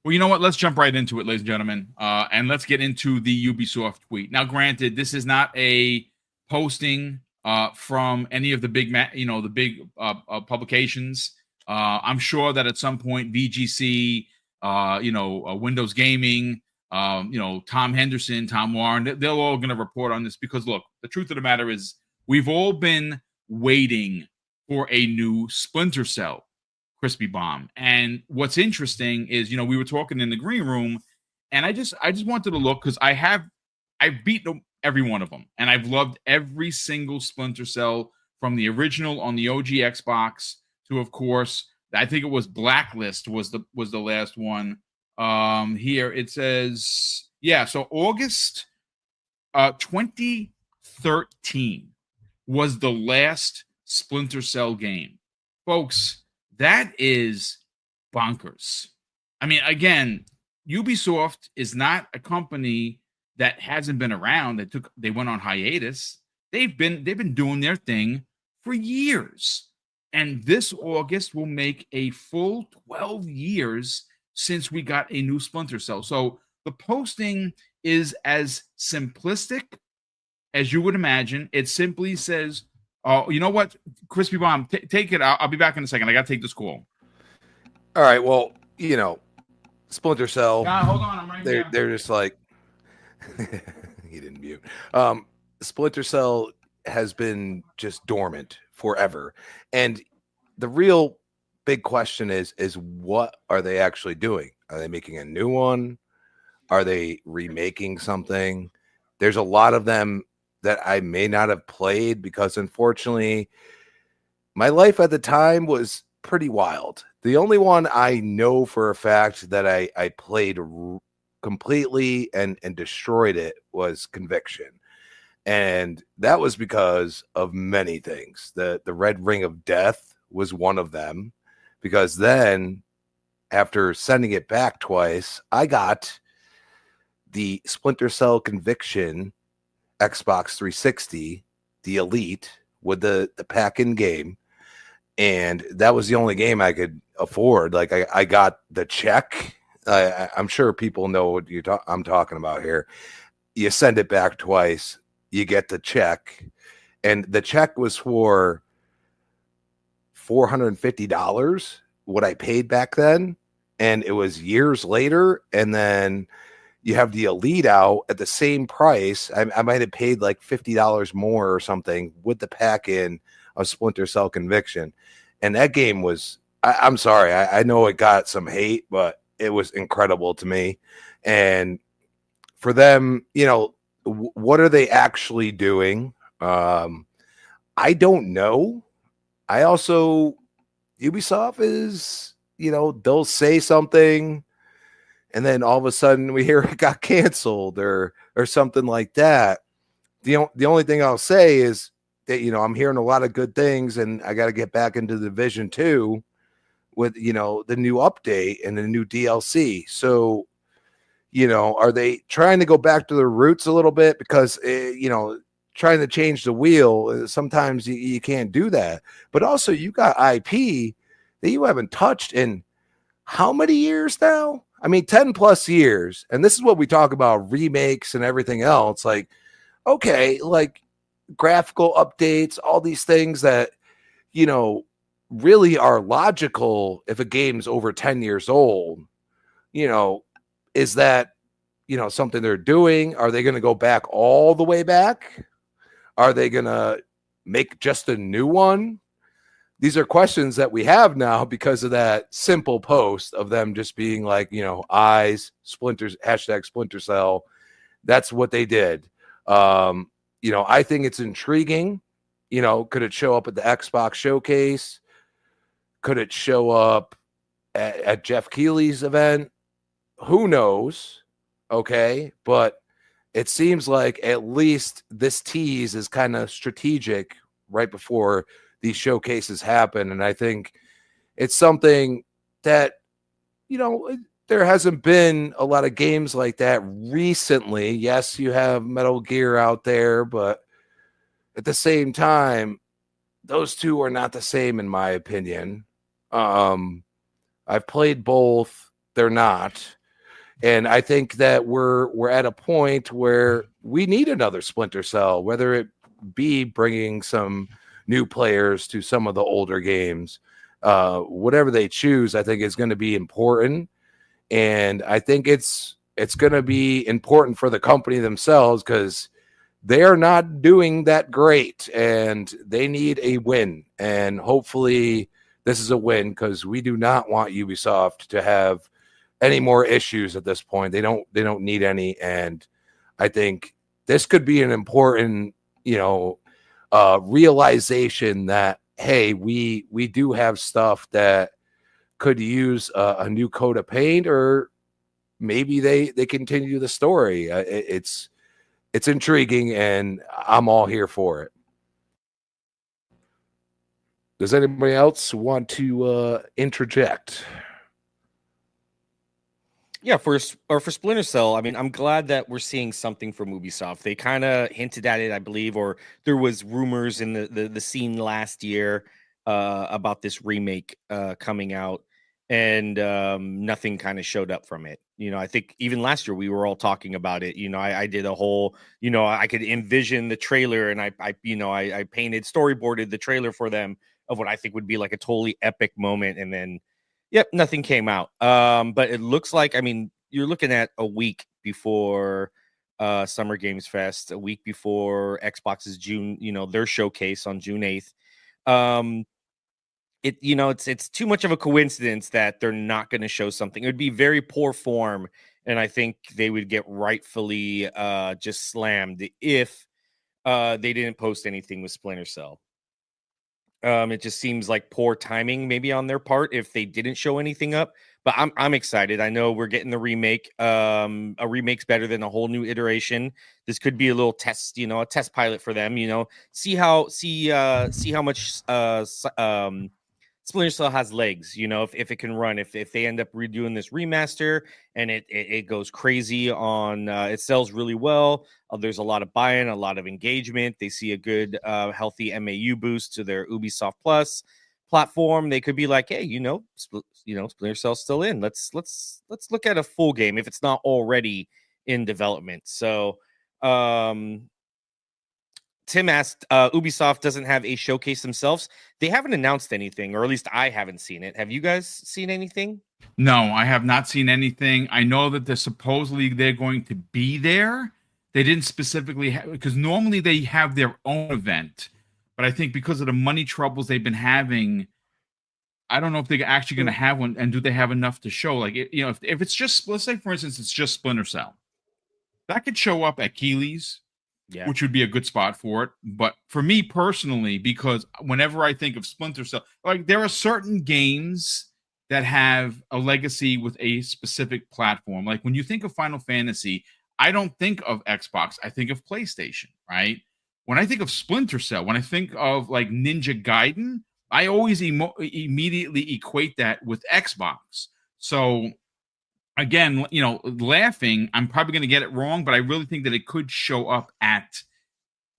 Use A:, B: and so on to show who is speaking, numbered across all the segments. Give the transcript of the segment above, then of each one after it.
A: Well, you know what? Let's jump right into it, ladies and gentlemen, and let's get into the Ubisoft tweet. Now, granted, this is not a posting from any of the big, the big publications. I'm sure that at some point, VGC, Windows Gaming, Tom Henderson, Tom Warren, they're all going to report on this because, look, the truth of the matter is, we've all been waiting for a new Splinter Cell. Crispy Bomb. And what's interesting is, we were talking in the green room, and I just wanted to look because I've beaten every one of them, and I've loved every single Splinter Cell from the original on the OG Xbox to, of course, I think it was Blacklist was the last one. Here it says, so August 2013 was the last Splinter Cell game, folks. That is bonkers. I mean, again, Ubisoft is not a company that hasn't been around. They went on hiatus. They've been doing their thing for years. And this August will make a full 12 years since we got a new Splinter Cell. So the posting is as simplistic as you would imagine. It simply says, oh, you know what? Crispy Bomb, take it. I'll be back in a second. I got to take this call.
B: All right. Well, Splinter Cell.
A: Hold on. I'm right here.
B: They're just like, he didn't mute. Splinter Cell has been just dormant forever. And the real big question is what are they actually doing? Are they making a new one? Are they remaking something? There's a lot of them that I may not have played because, unfortunately, my life at the time was pretty wild. The only one I know for a fact that I played completely and destroyed it was Conviction. And that was because of many things. The Red Ring of Death was one of them, because then after sending it back twice, I got the Splinter Cell Conviction Xbox 360, the Elite, with the pack in game, and that was the only game I could afford. Like I got the check. I'm sure people know what I'm talking about here. You send it back twice, you get the check, and the check was for $450, what I paid back then, and it was years later, and then you have the Elite out at the same price. I might have paid like $50 more or something with the pack in of Splinter Cell Conviction. And that game was, I'm sorry, I know it got some hate, but it was incredible to me. And for them, what are they actually doing? I don't know. I also, Ubisoft is, they'll say something, and then all of a sudden we hear it got canceled or something like that. The only thing I'll say is that, I'm hearing a lot of good things, and I got to get back into the Division 2 with, the new update and the new DLC. So, are they trying to go back to their roots a little bit? Because, trying to change the wheel, sometimes you can't do that. But also, you got IP that you haven't touched in how many years now? I mean, 10 plus years. And this is what we talk about, remakes and everything else. Like, okay, like graphical updates, all these things that, really are logical if a game's over 10 years old. Is that, something they're doing? Are they going to go back all the way back? Are they going to make just a new one? These are questions that we have now because of that simple post of them just being like, eyes, splinters, hashtag Splinter Cell. That's what they did. I think it's intriguing. Could it show up at the Xbox showcase? Could it show up at Jeff Keighley's event? Who knows? Okay. But it seems like at least this tease is kind of strategic right before these showcases happen. And I think it's something that, there hasn't been a lot of games like that recently. Yes, you have Metal Gear out there, but at the same time, those two are not the same in my opinion. I've played both. they're not. And I think that we're at a point where we need another Splinter Cell, whether it be bringing some new players to some of the older games. Whatever they choose, I think is going to be important. And I think it's going to be important for the company themselves because they are not doing that great and they need a win. And hopefully this is a win because we do not want Ubisoft to have any more issues at this point. They don't need any. And I think this could be an important, realization that, hey, we do have stuff that could use a new coat of paint, or maybe they continue the story. It's intriguing and I'm all here for it. Does anybody else want to interject?
C: Yeah, for Splinter Cell, I mean, I'm glad that we're seeing something from Ubisoft. They kind of hinted at it, I believe, or there was rumors in the scene last year about this remake coming out, and nothing kind of showed up from it. I think even last year we were all talking about it. I did a whole, I could envision the trailer, and I painted, storyboarded the trailer for them of what I think would be like a totally epic moment, and then yep, nothing came out. But it looks like, I mean, you're looking at a week before Summer Games Fest, a week before Xbox's June, their showcase on June 8th. It's too much of a coincidence that they're not going to show something. It would be very poor form, and I think they would get rightfully just slammed if they didn't post anything with Splinter Cell. It just seems like poor timing maybe on their part if they didn't show anything up. But I'm excited. I know we're getting the remake. A remake's better than a whole new iteration. This could be a little test, a test pilot for them. See how much Splinter Cell has legs. If it can run. If they end up redoing this remaster and it goes crazy on, it sells really well. There's a lot of buy-in, a lot of engagement. They see a good, healthy MAU boost to their Ubisoft Plus platform. They could be like, hey, Splinter Cell's still in. Let's look at a full game if it's not already in development. So, Tim asked, Ubisoft doesn't have a showcase themselves. They haven't announced anything, or at least I haven't seen it. Have you guys seen anything?
A: No, I have not seen anything. I know that they're going to be there. They didn't specifically have, because normally they have their own event, but I think because of the money troubles they've been having, I don't know if they're actually going to have one, and do they have enough to show? Like, if it's just, let's say for instance, it's just Splinter Cell, that could show up at Keeley's, which would be a good spot for it. But for me personally, because whenever I think of Splinter Cell, like there are certain games that have a legacy with a specific platform. Like when you think of Final Fantasy, I don't think of Xbox. I think of PlayStation, right? When I think of Splinter Cell, when I think of like Ninja Gaiden, I always immediately equate that with Xbox. So again, laughing, I'm probably going to get it wrong, but I really think that it could show up at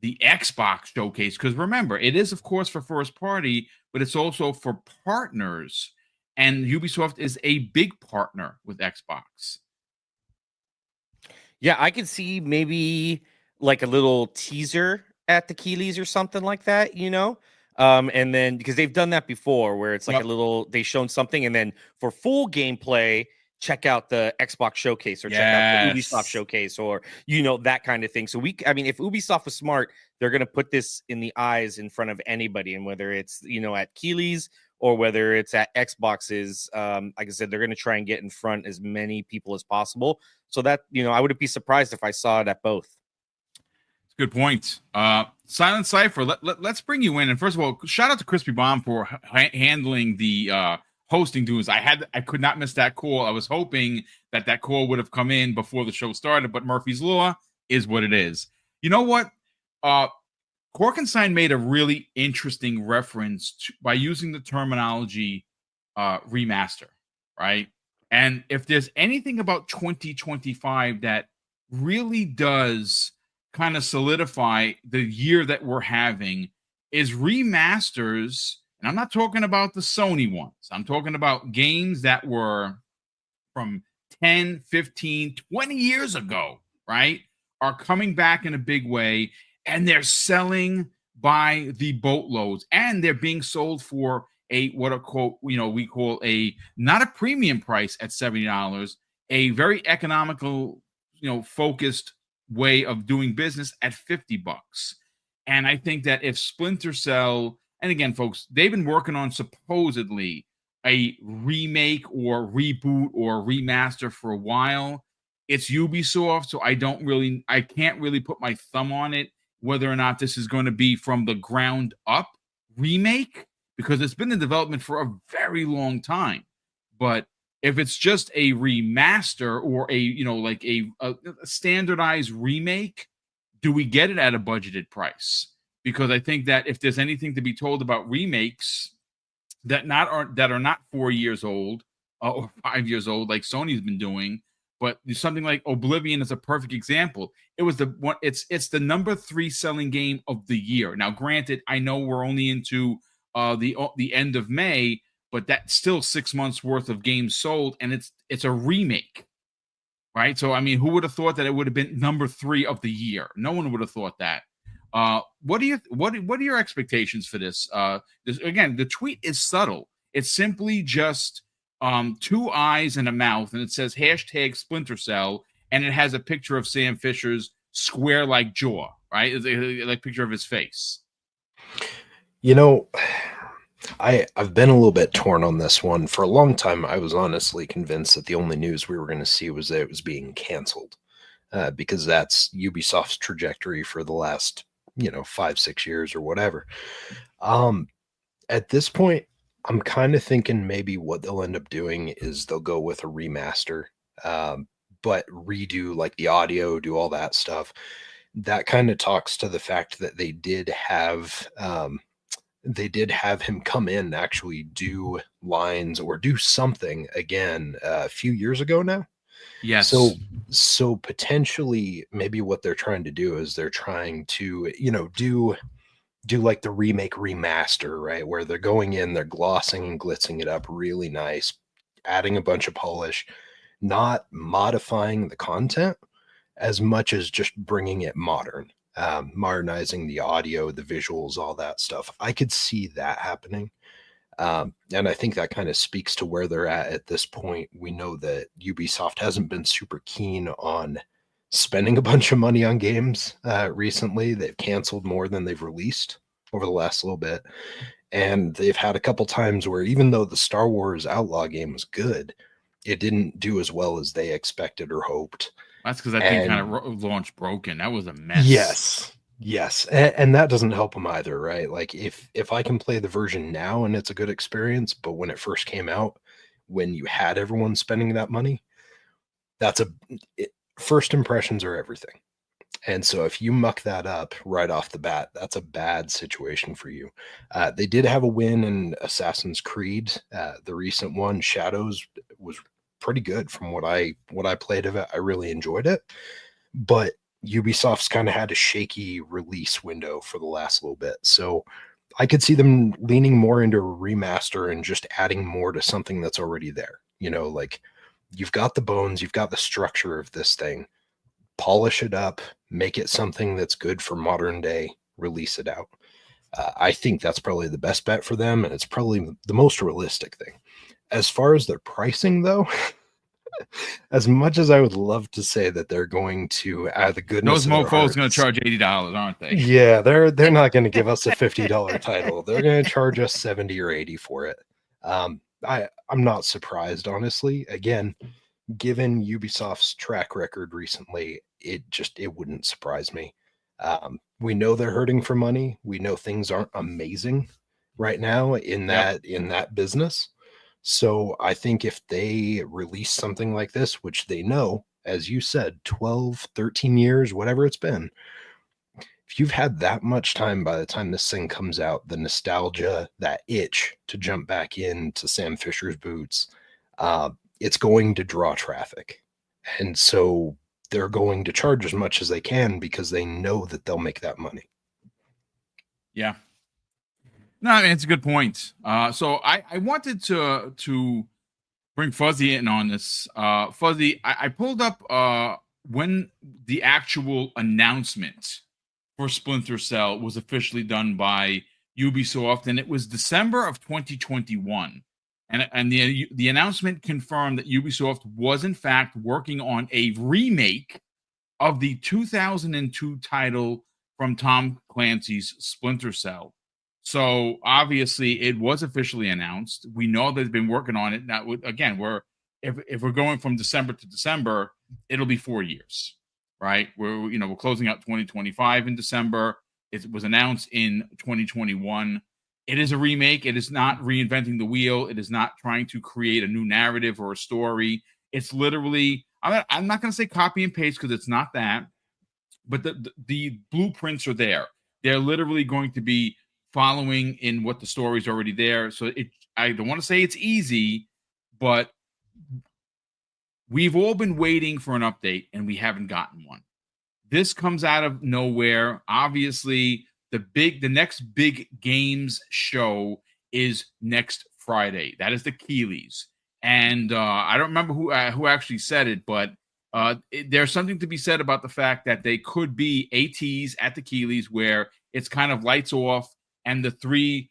A: the Xbox showcase. Because remember, it is, of course, for first party, but it's also for partners. And Ubisoft is a big partner with Xbox.
C: Yeah, I could see maybe like a little teaser at the Keeleys or something like that, and then because they've done that before where it's like a little, they've shown something, and then for full gameplay, check out the Xbox showcase or check out the Ubisoft showcase or, that kind of thing. So if Ubisoft was smart, they're going to put this in the eyes in front of anybody. And whether it's, at Keeley's or whether it's at Xbox's, like I said, they're going to try and get in front as many people as possible. So that, I wouldn't be surprised if I saw it at both.
A: Good point. Silent Cypher, let's bring you in. And first of all, shout out to Crispy Bomb for handling the hosting dues. I could not miss that call. I was hoping that call would have come in before the show started, but Murphy's Law is what it is. You know what? Korkenstein made a really interesting reference by using the terminology remaster, right? And if there's anything about 2025 that really does kind of solidify the year that we're having, is remasters. And I'm not talking about the Sony ones. I'm talking about games that were from 10, 15, 20 years ago, right, are coming back in a big way, and they're selling by the boatloads, and they're being sold for a what a quote, we call a not a premium price at $70, a very economical, focused way of doing business at $50. And I think that if Splinter Cell, and again, folks, they've been working on supposedly a remake or reboot or remaster for a while. It's Ubisoft, so I can't really put my thumb on it whether or not this is going to be from the ground up remake, because it's been in development for a very long time. But if it's just a remaster or a standardized remake, do we get it at a budgeted price? Because I think that if there's anything to be told about remakes that are not 4 years old or 5 years old like Sony's been doing, but something like Oblivion is a perfect example. It was the one. It's the number 3 selling game of the year. Now, granted, I know we're only into the end of May, but that's still 6 months worth of games sold, and it's a remake, right? So, I mean, who would have thought that it would have been number 3 of the year? No one would have thought that. What are your expectations for this? Again, the tweet is subtle. It's simply just 2 eyes and a mouth, and it says hashtag Splinter Cell, and it has a picture of Sam Fisher's square like jaw, right? It's like picture of his face.
D: I've been a little bit torn on this one. For a long time, I was honestly convinced that the only news we were going to see was that it was being canceled, because that's Ubisoft's trajectory for the last 5-6 years or whatever. At this point, I'm kind of thinking maybe what they'll end up doing is they'll go with a remaster, but redo like the audio, do all that stuff. That kind of talks to the fact that they did have him come in and actually do lines or do something again a few years ago now.
A: Yes.
D: So potentially maybe what they're trying to do is they're trying to, do like the remake remaster, right? Where they're going in, they're glossing and glitzing it up really nice, adding a bunch of polish, not modifying the content as much as just bringing it modern, modernizing the audio, the visuals, all that stuff. I could see that happening. And I think that kind of speaks to where they're at this point. We know that Ubisoft hasn't been super keen on spending a bunch of money on games recently. They've canceled more than they've released over the last little bit. And they've had a couple times where even though the Star Wars Outlaw game was good, it didn't do as well as they expected or hoped.
A: That's because that thing kind of launched broken. That was a mess.
D: Yes. And that doesn't help them either, right? Like if I can play the version now and it's a good experience, but when it first came out, when you had everyone spending that money, first impressions are everything. And so if you muck that up right off the bat, that's a bad situation for you. They did have a win in Assassin's Creed. The recent one, Shadows, was pretty good from what I played of it. I really enjoyed it. But Ubisoft's kind of had a shaky release window for the last little bit. So I could see them leaning more into a remaster and just adding more to something that's already there. Like you've got the bones, you've got the structure of this thing. Polish it up, make it something that's good for modern day, release it out. I think that's probably the best bet for them, and it's probably the most realistic thing. As far as their pricing, though, as much as I would love to say that they're going to add the goodness,
A: those mofos going to charge $80, aren't they?
D: Yeah, they're not going to give us a $50 title. They're going to charge us 70 or 80 for it. I'm not surprised, honestly. Again, given Ubisoft's track record recently, it wouldn't surprise me. We know they're hurting for money. We know things aren't amazing right now in that business. So I think if they release something like this, which they know, as you said, 12, 13 years, whatever it's been, if you've had that much time by the time this thing comes out, the nostalgia, that itch to jump back into Sam Fisher's boots, it's going to draw traffic. And so they're going to charge as much as they can because they know that they'll make that money.
A: Yeah. No, I mean, it's a good point. So I wanted to bring Fuzzy in on this. Fuzzy, I pulled up when the actual announcement for Splinter Cell was officially done by Ubisoft, and it was December of 2021. And the announcement confirmed that Ubisoft was in fact working on a remake of the 2002 title from Tom Clancy's Splinter Cell. So obviously it was officially announced. We know they've been working on it. Now, again, if we're going from December to December, it'll be 4 years, right? We're closing out 2025 in December. It was announced in 2021. It is a remake. It is not reinventing the wheel. It is not trying to create a new narrative or a story. It's literally, I'm not going to say copy and paste because it's not that, but the blueprints are there. They're literally going to be following in what the story's already there. So I don't want to say it's easy, but we've all been waiting for an update and we haven't gotten one. This comes out of nowhere. Obviously, the next big games show is next Friday. That is the Keighley's. And I don't remember who actually said it, but there's something to be said about the fact that they could be ATs at the Keighley's where it's kind of lights off and the three,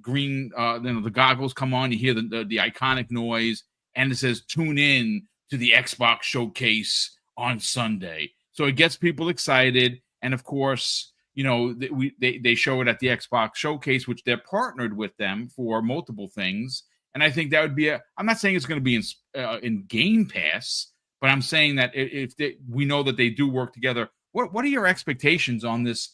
A: green, the goggles come on. You hear the iconic noise, and it says "Tune in to the Xbox Showcase on Sunday." So it gets people excited, and of course, they show it at the Xbox Showcase, which they're partnered with them for multiple things. And I think that would be I'm not saying it's going to be in Game Pass, but I'm saying that if we know that they do work together. What are your expectations on this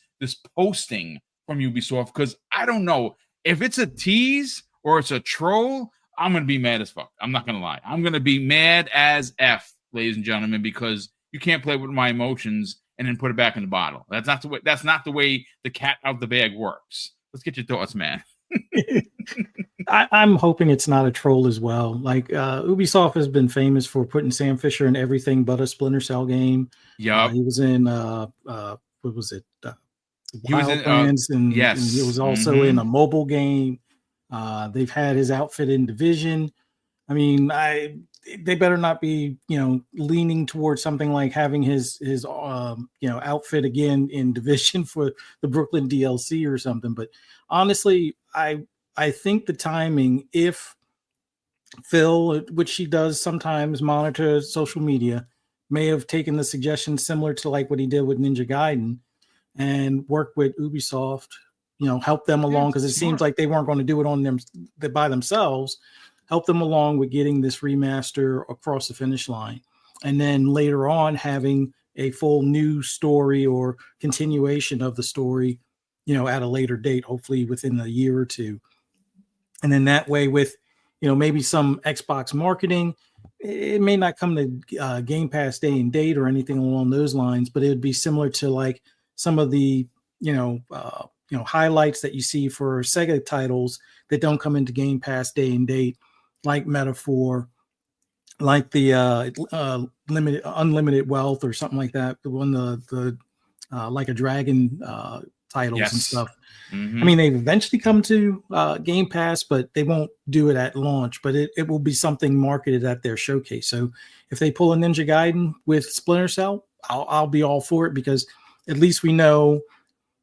A: posting from Ubisoft? Because I don't know if it's a tease or it's a troll. I'm going to be mad as fuck. I'm not going to lie. I'm going to be mad as F, ladies and gentlemen, because you can't play with my emotions and then put it back in the bottle. That's not the way the cat out of the bag works. Let's get your thoughts, man.
E: I'm hoping it's not a troll as well. Like Ubisoft has been famous for putting Sam Fisher in everything but a Splinter Cell game.
A: Yeah,
E: he was in what was it?
A: Wildlands,
E: and
A: yes,
E: and he was also in a mobile game. They've had his outfit in Division. I mean, they better not be, leaning towards something like having his outfit again in Division for the Brooklyn DLC or something. But honestly, I think the timing, if Phil, which he does sometimes monitor social media, may have taken the suggestion similar to like what he did with Ninja Gaiden and work with Ubisoft, help them along, because it seems like they weren't going to do it on them by themselves. Help them along with getting this remaster across the finish line. And then later on, having a full new story or continuation of the story, at a later date, hopefully within a year or two. And then that way with, maybe some Xbox marketing, it may not come to Game Pass day and date or anything along those lines, but it would be similar to like some of the, highlights that you see for Sega titles that don't come into Game Pass day and date, like Metaphor, like the Unlimited Wealth or something like that. The one, the like a Dragon titles and stuff. I mean, they eventually come to Game Pass, but they won't do it at launch. But it will be something marketed at their showcase. So if they pull a Ninja Gaiden with Splinter Cell, I'll be all for it, because at least we know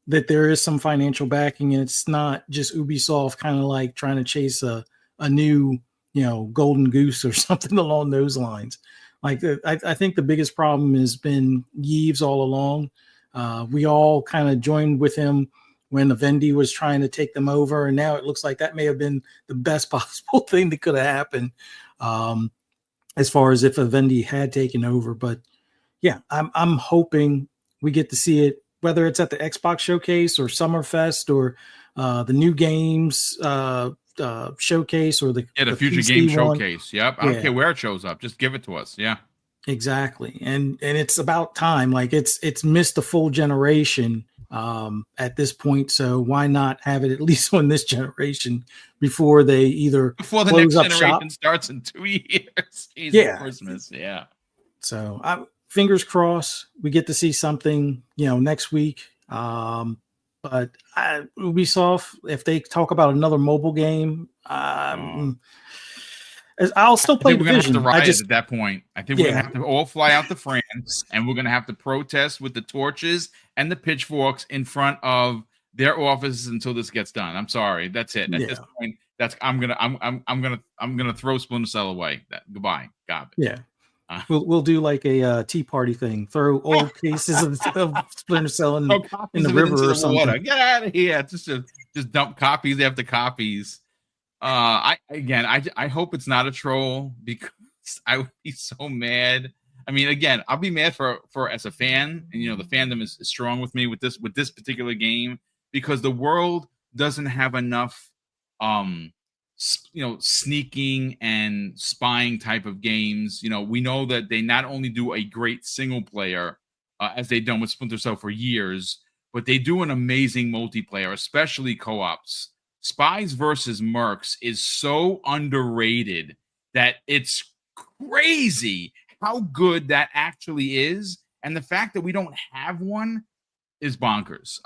E: that there is some financial backing, and it's not just Ubisoft kind of like trying to chase a new, golden goose or something along those lines. Like I think the biggest problem has been Yves all along. We all kind of joined with him when Vivendi was trying to take them over, and now it looks like that may have been the best possible thing that could have happened, as far as if Vivendi had taken over. But yeah, I'm hoping we get to see it, whether it's at the Xbox Showcase or Summerfest or the new games showcase or the
A: future
E: PC
A: game
E: one.
A: showcase. Yep, I don't care where it shows up, just give it to us. Yeah,
E: exactly. And it's about time. Like it's missed a full generation at this point, so why not have it at least on this generation before they either
A: before the
E: close
A: next
E: up
A: generation
E: shop.
A: starts in 2 years. Christmas. Yeah.
E: So fingers crossed we get to see something, next week. But Ubisoft, if they talk about another mobile game, I'll still
A: I
E: play
A: think we're gonna have to
E: Division.
A: riot at that point. I think we're
E: Yeah.
A: gonna have to all fly out to France, and we're gonna have to protest with the torches and the pitchforks in front of their offices until this gets done. I'm sorry, that's it. At this
E: Yeah.
A: point, I'm gonna throw Splinter Cell away. Goodbye, garbage.
E: Yeah.
A: Uh,
E: We'll do like a tea party thing. Throw old cases of Splinter Cell in
A: throw
E: the
A: copies of it
E: river
A: into
E: or
A: the
E: something.
A: water. Get out of here! Just dump copies after copies. I hope it's not a troll because I would be so mad. I mean, again, I'll be mad for as a fan, and the fandom is strong with me with this particular game because the world doesn't have enough sneaking and spying type of games. We know that they not only do a great single player as they've done with Splinter Cell for years, but they do an amazing multiplayer, especially co-ops. Spies versus Mercs is so underrated that it's crazy how good that actually is. And the fact that we don't have one is bonkers.